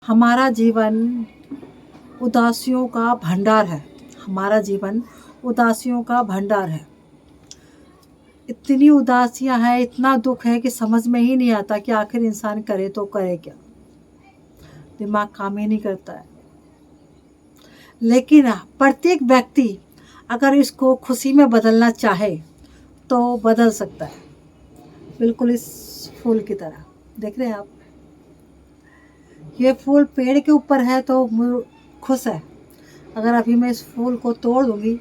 हमारा जीवन उदासियों का भंडार है। हमारा जीवन उदासियों का भंडार है। इतनी उदासियां हैं, इतना दुख है कि समझ में ही नहीं आता कि आखिर इंसान करे तो करे क्या। दिमाग काम ही नहीं करता है। लेकिन प्रत्येक व्यक्ति अगर इसको खुशी में बदलना चाहे तो बदल सकता है। बिल्कुल इस फूल की तरह देख रहे हैं आप, ये फूल पेड़ के ऊपर है तो खुश है। अगर अभी मैं इस फूल को तोड़ दूंगी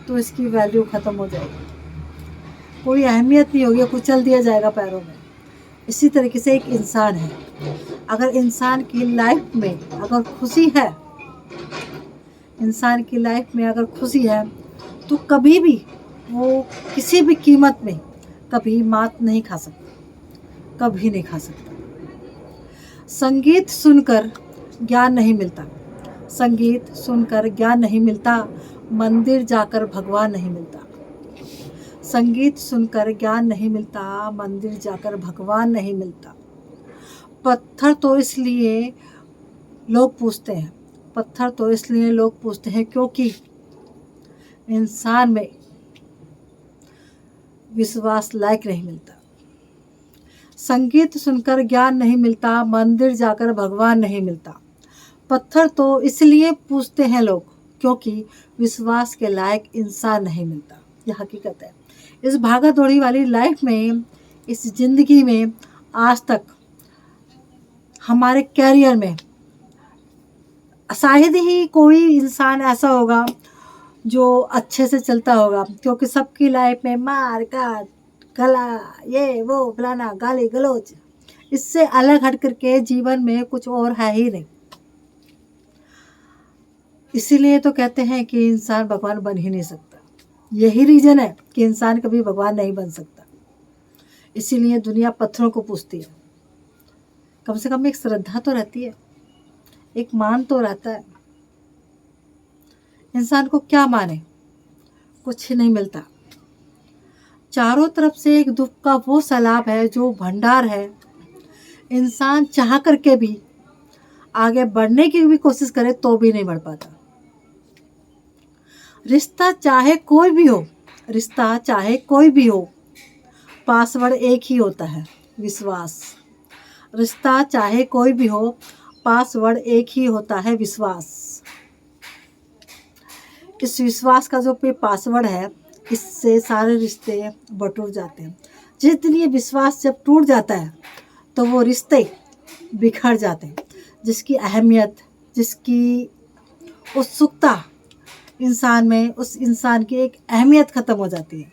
तो इसकी वैल्यू ख़त्म हो जाएगी, कोई अहमियत नहीं होगी, कुचल दिया जाएगा पैरों में। इसी तरीके से एक इंसान है, अगर इंसान की लाइफ में अगर खुशी है, इंसान की लाइफ में अगर खुशी है तो कभी भी वो किसी भी कीमत में कभी मात नहीं खा सकता, कभी नहीं खा सकता। संगीत सुनकर ज्ञान नहीं मिलता, संगीत सुनकर ज्ञान नहीं मिलता, मंदिर जाकर भगवान नहीं मिलता। संगीत सुनकर ज्ञान नहीं मिलता, मंदिर जाकर भगवान नहीं मिलता। पत्थर तो इसलिए लोग पूछते हैं, पत्थर तो इसलिए लोग पूछते हैं क्योंकि इंसान में विश्वास लायक नहीं मिलता। संगीत सुनकर ज्ञान नहीं मिलता, मंदिर जाकर भगवान नहीं मिलता। पत्थर तो इसलिए पूछते हैं लोग क्योंकि विश्वास के लायक इंसान नहीं मिलता। यह हकीकत है। इस भागा दौड़ी वाली लाइफ में, इस ज़िंदगी में आज तक हमारे कैरियर में शायद ही कोई इंसान ऐसा होगा जो अच्छे से चलता होगा, क्योंकि सबकी लाइफ में मार काट, गला, ये वो फलाना, गाली गलौज, इससे अलग हट करके जीवन में कुछ और है ही नहीं। इसीलिए तो कहते हैं कि इंसान भगवान बन ही नहीं सकता। यही रीज़न है कि इंसान कभी भगवान नहीं बन सकता। इसीलिए दुनिया पत्थरों को पूछती है। कम से कम एक श्रद्धा तो रहती है, एक मान तो रहता है। इंसान को क्या माने, कुछ नहीं मिलता। चारों तरफ से एक दुख का वो सैलाब है जो भंडार है। इंसान चाह करके भी आगे बढ़ने की भी कोशिश करे तो भी नहीं बढ़ पाता। रिश्ता चाहे कोई भी हो, रिश्ता चाहे कोई भी हो, पासवर्ड एक ही होता है, विश्वास। रिश्ता चाहे कोई भी हो, पासवर्ड एक ही होता है, विश्वास। इस विश्वास का जो पासवर्ड है, इससे सारे रिश्ते बटूर जाते हैं। जिस दिन ये विश्वास जब टूट जाता है तो वो रिश्ते बिखर जाते हैं। जिसकी अहमियत, जिसकी उत्सुकता इंसान में, उस इंसान की एक अहमियत ख़त्म हो जाती है।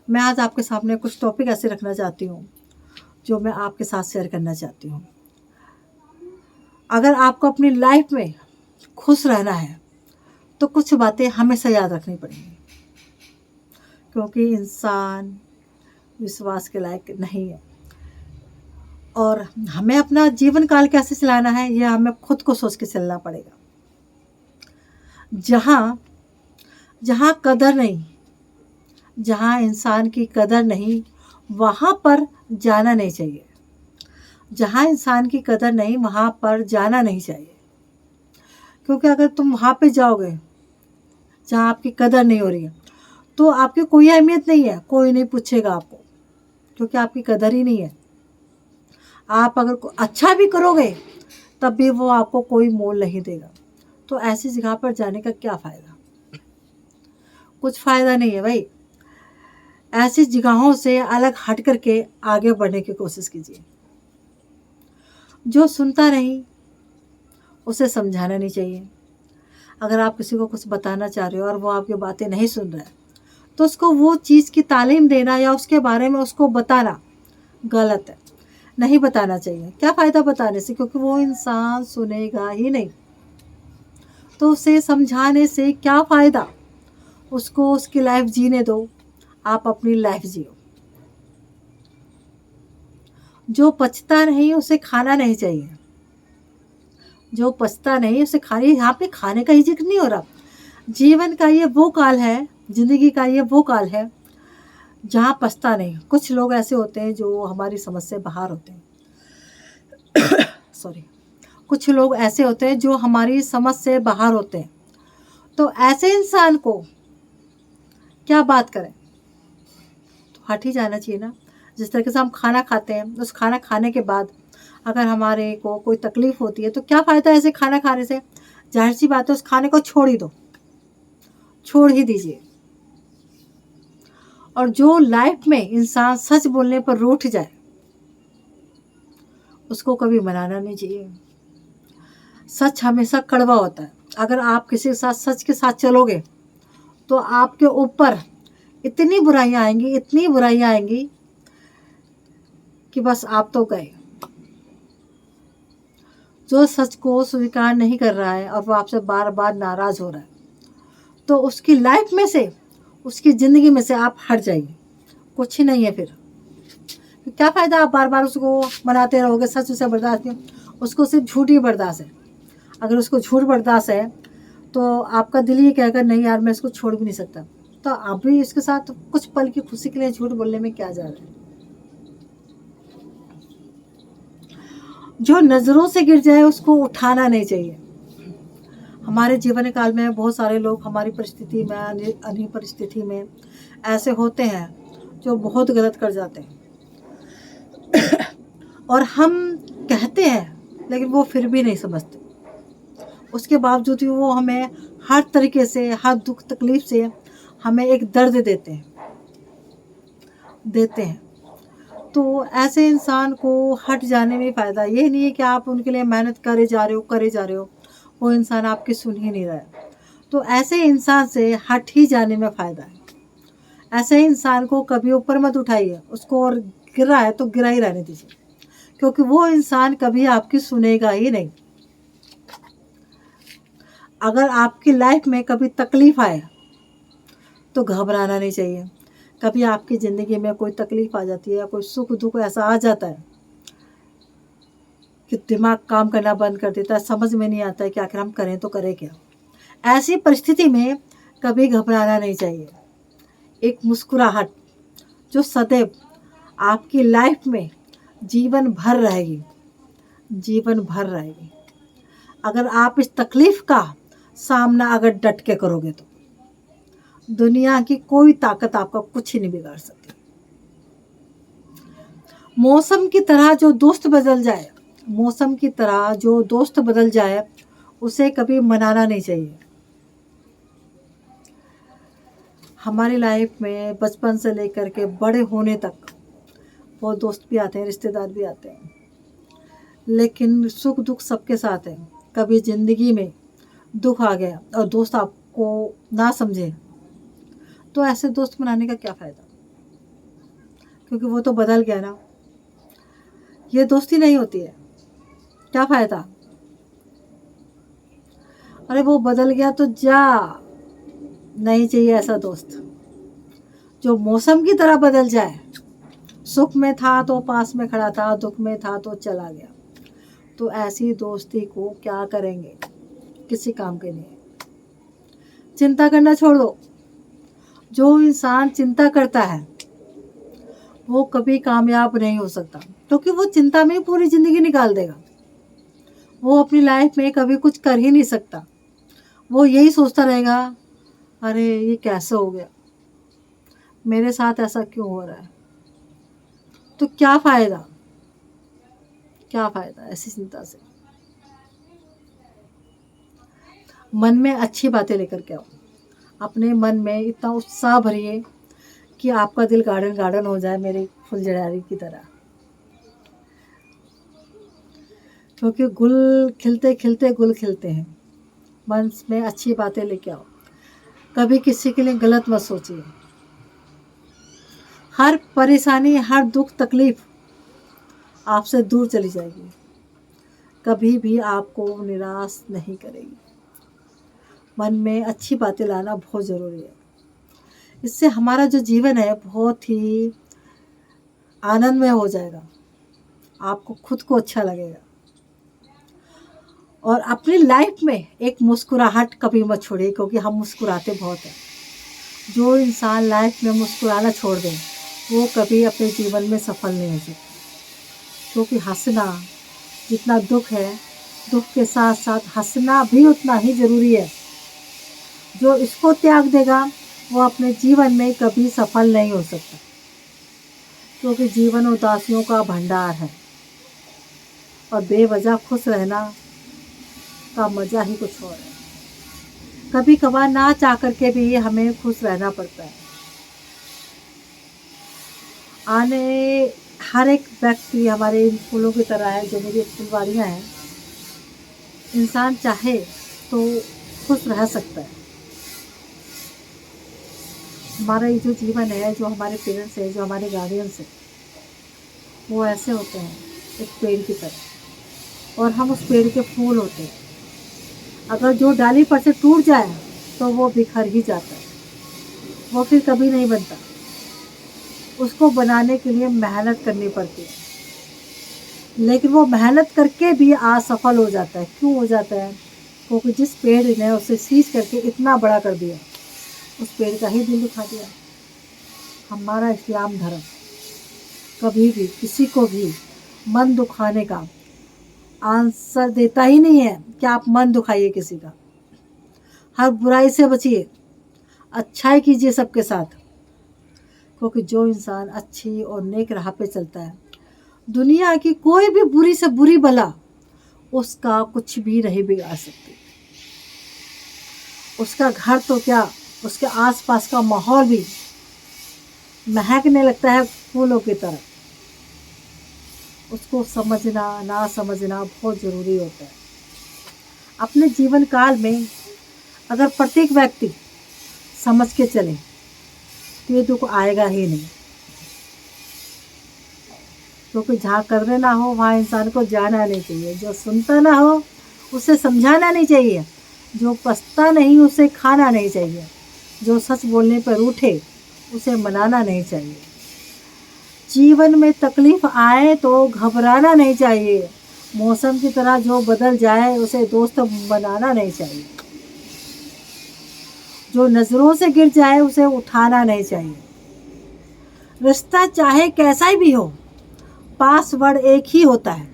मैं आज आपके सामने कुछ टॉपिक ऐसे रखना चाहती हूँ जो मैं आपके साथ शेयर करना चाहती हूँ। अगर आपको अपनी लाइफ में खुश रहना है तो कुछ बातें हमेशा याद रखनी पड़ेंगी, क्योंकि इंसान विश्वास के लायक नहीं है। और हमें अपना जीवन काल कैसे चलाना है, यह हमें खुद को सोच के चलना पड़ेगा। जहाँ कदर नहीं, जहाँ इंसान की कदर नहीं, वहाँ पर जाना नहीं चाहिए। जहाँ इंसान की कदर नहीं, वहाँ पर जाना नहीं चाहिए। क्योंकि अगर तुम वहाँ पे जाओगे जहाँ आपकी कदर नहीं हो रही है तो आपकी कोई अहमियत नहीं है, कोई नहीं पूछेगा आपको, क्योंकि आपकी कदर ही नहीं है। आप अगर अच्छा भी करोगे तब भी वो आपको कोई मोल नहीं देगा। तो ऐसी जगह पर जाने का क्या फ़ायदा, कुछ फ़ायदा नहीं है भाई। ऐसी जगहों से अलग हट करके आगे बढ़ने की कोशिश कीजिए। जो सुनता नहीं उसे समझाना नहीं चाहिए। अगर आप किसी को कुछ बताना चाह रहे हो और वो आपकी बातें नहीं सुन रहा है तो उसको वो चीज़ की तालीम देना या उसके बारे में उसको बताना गलत है, नहीं बताना चाहिए। क्या फ़ायदा बताने से, क्योंकि वो इंसान सुनेगा ही नहीं। तो उसे समझाने से क्या फ़ायदा, उसको उसकी लाइफ जीने दो, आप अपनी लाइफ जियो। जो पचता नहीं उसे खाना नहीं चाहिए, जो पचता नहीं उसे खाने, यहाँ पे खाने का ही जिक्र नहीं हो रहा। जीवन का ये वो काल है, ज़िंदगी का ये वो काल है जहाँ पचता नहीं। कुछ लोग ऐसे होते हैं जो हमारी समझ से बाहर होते हैं सॉरी, कुछ लोग ऐसे होते हैं जो हमारी समझ से बाहर होते हैं। तो ऐसे इंसान को क्या बात करें, तो हट ही जाना चाहिए ना। जिस तरीके से हम खाना खाते हैं, उस खाना खाने के बाद अगर हमारे को कोई तकलीफ़ होती है तो क्या फ़ायदा ऐसे खाना खाने से। ज़ाहिर सी बात है उस खाने को छोड़ ही दो, छोड़ ही दीजिए। और जो लाइफ में इंसान सच बोलने पर रूठ जाए उसको कभी मनाना नहीं चाहिए। सच हमेशा कड़वा होता है। अगर आप किसी के साथ सच के साथ चलोगे तो आपके ऊपर इतनी बुराइयां आएंगी, इतनी बुराइयां आएंगी कि बस आप तो गए। जो सच को स्वीकार नहीं कर रहा है और वो आपसे बार बार नाराज़ हो रहा है तो उसकी लाइफ में से, उसकी ज़िंदगी में से आप हट जाइए, कुछ ही नहीं है फिर। क्या फ़ायदा आप बार बार उसको मनाते रहोगे। सच उसे बर्दाश्त नहीं, उसको सिर्फ झूठ ही बर्दाश्त है। अगर उसको झूठ बर्दाश्त है तो आपका दिल ये कहेगा नहीं यार मैं इसको छोड़ भी नहीं सकता। तो आप भी इसके साथ कुछ पल की खुशी के लिए झूठ बोलने में क्या जा रहा है। जो नज़रों से गिर जाए उसको उठाना नहीं चाहिए। हमारे जीवन काल में बहुत सारे लोग हमारी परिस्थिति में, अन्य परिस्थिति में ऐसे होते हैं जो बहुत गलत कर जाते हैं और हम कहते हैं लेकिन वो फिर भी नहीं समझते। उसके बावजूद भी वो हमें हर तरीके से, हर दुख तकलीफ से हमें एक दर्द देते हैं। तो ऐसे इंसान को हट जाने में फ़ायदा ये नहीं है कि आप उनके लिए मेहनत करे जा रहे हो, वो इंसान आपकी सुन ही नहीं रहा है। तो ऐसे इंसान से हट ही जाने में फ़ायदा है। ऐसे इंसान को कभी ऊपर मत उठाइए, उसको और गिरा है तो गिरा ही रहने दीजिए, क्योंकि वो इंसान कभी आपकी सुनेगा ही नहीं। अगर आपकी लाइफ में कभी तकलीफ़ आए तो घबराना नहीं चाहिए। कभी आपकी ज़िंदगी में कोई तकलीफ़ आ जाती है या कोई सुख दुख ऐसा आ जाता है कि दिमाग काम करना बंद कर देता है, समझ में नहीं आता है कि आखिर हम करें तो करें क्या। ऐसी परिस्थिति में कभी घबराना नहीं चाहिए। एक मुस्कुराहट जो सदैव आपकी लाइफ में जीवन भर रहेगी। अगर आप इस तकलीफ़ का सामना अगर डट के करोगे तो दुनिया की कोई ताकत आपका कुछ ही नहीं बिगाड़ सकती। मौसम की तरह जो दोस्त बदल जाए उसे कभी मनाना नहीं चाहिए। हमारी लाइफ में बचपन से लेकर के बड़े होने तक वो दोस्त भी आते हैं, रिश्तेदार भी आते हैं, लेकिन सुख दुख सबके साथ है। कभी ज़िंदगी में दुख आ गया और दोस्त आपको ना समझे तो ऐसे दोस्त बनाने का क्या फ़ायदा, क्योंकि वो तो बदल गया ना। ये दोस्ती नहीं होती है, क्या फ़ायदा। अरे वो बदल गया तो जा, नहीं चाहिए ऐसा दोस्त। जो मौसम की तरह बदल जाए, सुख में था तो पास में खड़ा था, दुख में था तो चला गया, तो ऐसी दोस्ती को क्या करेंगे, किसी काम के नहीं। चिंता करना छोड़ दो। जो इंसान चिंता करता है वो कभी कामयाब नहीं हो सकता, क्योंकि वो चिंता में पूरी ज़िंदगी निकाल देगा। वो अपनी लाइफ में कभी कुछ कर ही नहीं सकता। वो यही सोचता रहेगा अरे ये कैसे हो गया, मेरे साथ ऐसा क्यों हो रहा है। तो क्या फ़ायदा ऐसी चिंता से। मन में अच्छी बातें लेकर के आओ। अपने मन में इतना उत्साह भरिए कि आपका दिल गार्डन हो जाए मेरी फुलझड़ियारी की तरह, क्योंकि गुल खिलते खिलते गुल खिलते हैं। मन में अच्छी बातें लेके आओ। कभी किसी के लिए गलत मत सोचिए। हर परेशानी, हर दुख तकलीफ आपसे दूर चली जाएगी, कभी भी आपको निराश नहीं करेगी। मन में अच्छी बातें लाना बहुत ज़रूरी है। इससे हमारा जो जीवन है बहुत ही आनंदमय हो जाएगा। आपको खुद को अच्छा लगेगा। और अपनी लाइफ में एक मुस्कुराहट कभी मत छोड़िए, क्योंकि हम मुस्कुराते बहुत हैं। जो इंसान लाइफ में मुस्कुराना छोड़ दे वो कभी अपने जीवन में सफल नहीं हो सकता, क्योंकि हंसना जितना दुख है, दुख के साथ साथ हंसना भी उतना ही ज़रूरी है। जो इसको त्याग देगा वो अपने जीवन में कभी सफल नहीं हो सकता, क्योंकि जीवन उदासियों का भंडार है और बेवजह खुश रहना का मज़ा ही कुछ और है। कभी कभार ना चाह करके भी हमें खुश रहना पड़ता है। हर एक व्यक्ति हमारे इन फूलों की तरह है, जो मेरी फुलवारियाँ हैं। इंसान चाहे तो खुश रह सकता है। हमारा ये जो जीवन है, जो हमारे पेरेंट्स है, जो हमारे गार्डियंस है, वो ऐसे होते हैं एक पेड़ की तरह, और हम उस पेड़ के फूल होते हैं। अगर जो डाली पर से टूट जाए तो वो बिखर ही जाता है, वो फिर कभी नहीं बनता। उसको बनाने के लिए मेहनत करनी पड़ती है, लेकिन वो मेहनत करके भी असफल हो जाता है। क्यों हो जाता है? क्योंकि जिस पेड़ ने उसे सींच करके इतना बड़ा कर दिया, उस पेड़ का ही दिल दुखा दिया। हमारा इस्लाम धर्म कभी भी किसी को भी मन दुखाने का आंसर देता ही नहीं है कि आप मन दुखाइए किसी का। हर बुराई से बचिए, अच्छाई कीजिए सबके साथ, क्योंकि जो इंसान अच्छी और नेक राह पे चलता है, दुनिया की कोई भी बुरी से बुरी बला उसका कुछ भी नहीं बिगाड़ सकती। उसका घर तो क्या, उसके आसपास का माहौल भी महकने लगता है फूलों की तरह। उसको समझना ना समझना बहुत ज़रूरी होता है। अपने जीवन काल में अगर प्रत्येक व्यक्ति समझ के चले तो ये दुख आएगा ही नहीं, क्योंकि जहाँ करने ना हो वहाँ इंसान को जाना नहीं चाहिए। जो सुनता ना हो उसे समझाना नहीं चाहिए। जो पछता नहीं उसे खाना नहीं चाहिए। जो सच बोलने पर रूठे उसे मनाना नहीं चाहिए। जीवन में तकलीफ आए तो घबराना नहीं चाहिए। मौसम की तरह जो बदल जाए उसे दोस्त बनाना नहीं चाहिए। जो नज़रों से गिर जाए उसे उठाना नहीं चाहिए। रिश्ता चाहे कैसा भी हो, पासवर्ड एक ही होता है।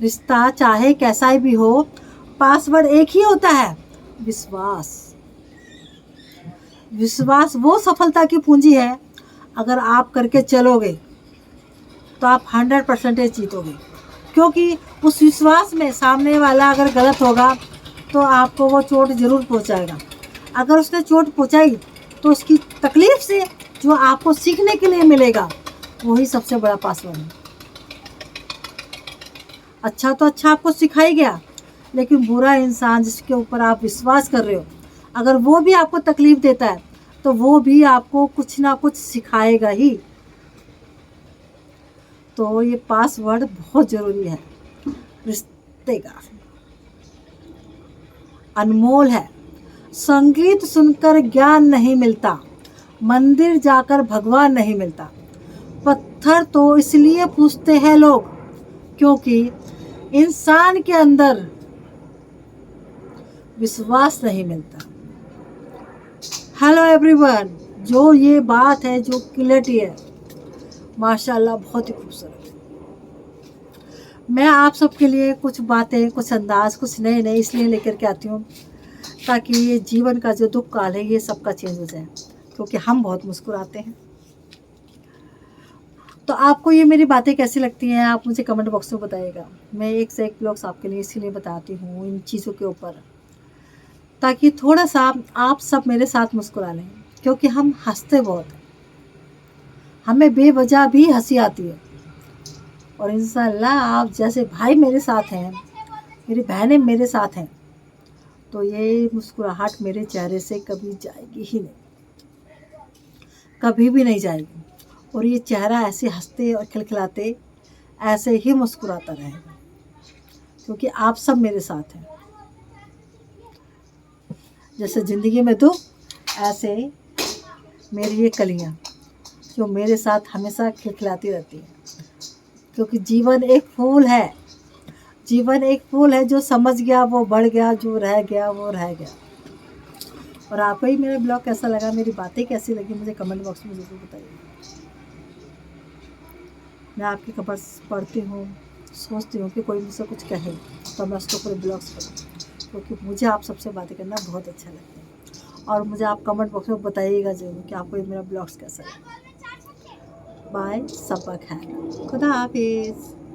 रिश्ता चाहे कैसा भी हो, पासवर्ड एक ही होता है, विश्वास। विश्वास वो सफलता की पूंजी है। अगर आप करके चलोगे तो आप 100% जीतोगे, क्योंकि उस विश्वास में सामने वाला अगर गलत होगा तो आपको वो चोट ज़रूर पहुंचाएगा। अगर उसने चोट पहुंचाई तो उसकी तकलीफ से जो आपको सीखने के लिए मिलेगा वही सबसे बड़ा पासवर्ड है। अच्छा तो अच्छा आपको सिखाई गया, लेकिन बुरा इंसान जिसके ऊपर आप विश्वास कर रहे हो, अगर वो भी आपको तकलीफ देता है तो वो भी आपको कुछ ना कुछ सिखाएगा ही। तो ये पासवर्ड बहुत ज़रूरी है। रिश्ते का अनमोल है। संगीत सुनकर ज्ञान नहीं मिलता, मंदिर जाकर भगवान नहीं मिलता। पत्थर तो इसलिए पूछते हैं लोग क्योंकि इंसान के अंदर विश्वास नहीं मिलता। हेलो एवरीवन, जो ये बात है, जो क्लैरिटी है, माशाल्लाह बहुत ही खूबसूरत है। मैं आप सबके लिए कुछ बातें, कुछ अंदाज, कुछ नए नए इसलिए लेकर के आती हूँ ताकि ये जीवन का जो दुख काल है ये सबका चेंज हो जाए, क्योंकि हम बहुत मुस्कुराते हैं। तो आपको ये मेरी बातें कैसी लगती हैं, आप मुझे कमेंट बॉक्स में बताइएगा। मैं एक से एक ब्लॉग्स आपके लिए इसीलिए बताती हूँ इन चीज़ों के ऊपर, ताकि थोड़ा सा आप सब मेरे साथ मुस्कुरा लें, क्योंकि हम हंसते बहुत हैं। हमें बेवजह भी हंसी आती है, और इंशाल्लाह आप जैसे भाई मेरे साथ हैं, मेरी बहनें मेरे साथ हैं, तो ये मुस्कुराहट मेरे चेहरे से कभी जाएगी ही नहीं, कभी भी नहीं जाएगी। और ये चेहरा ऐसे हंसते और खिलखिलाते ऐसे ही मुस्कुराता रहेगा, क्योंकि आप सब मेरे साथ हैं। जैसे ज़िंदगी में दुख, ऐसे मेरी ये कलियाँ जो मेरे साथ हमेशा खिलखिलाती रहती हैं, क्योंकि जीवन एक फूल है। जीवन एक फूल है, जो समझ गया वो बढ़ गया, जो रह गया वो रह गया। और आपको ही मेरा ब्लॉग कैसा लगा, मेरी बातें कैसी लगी, मुझे कमेंट बॉक्स में ज़रूर बताइए। मैं आपकी खबर पढ़ती हूँ, सोचती हूँ कि कोई मुझसे कुछ कहे तो मैं उसके ऊपर ब्लॉग्स करूँ, क्योंकि मुझे आप सबसे बातें करना बहुत अच्छा लगता है। और मुझे आप कमेंट बॉक्स में बताइएगा ज़रूर कि आपको ये मेरा ब्लॉग्स कैसा लगा। बाय, सबक है, खुदा हाफिज़।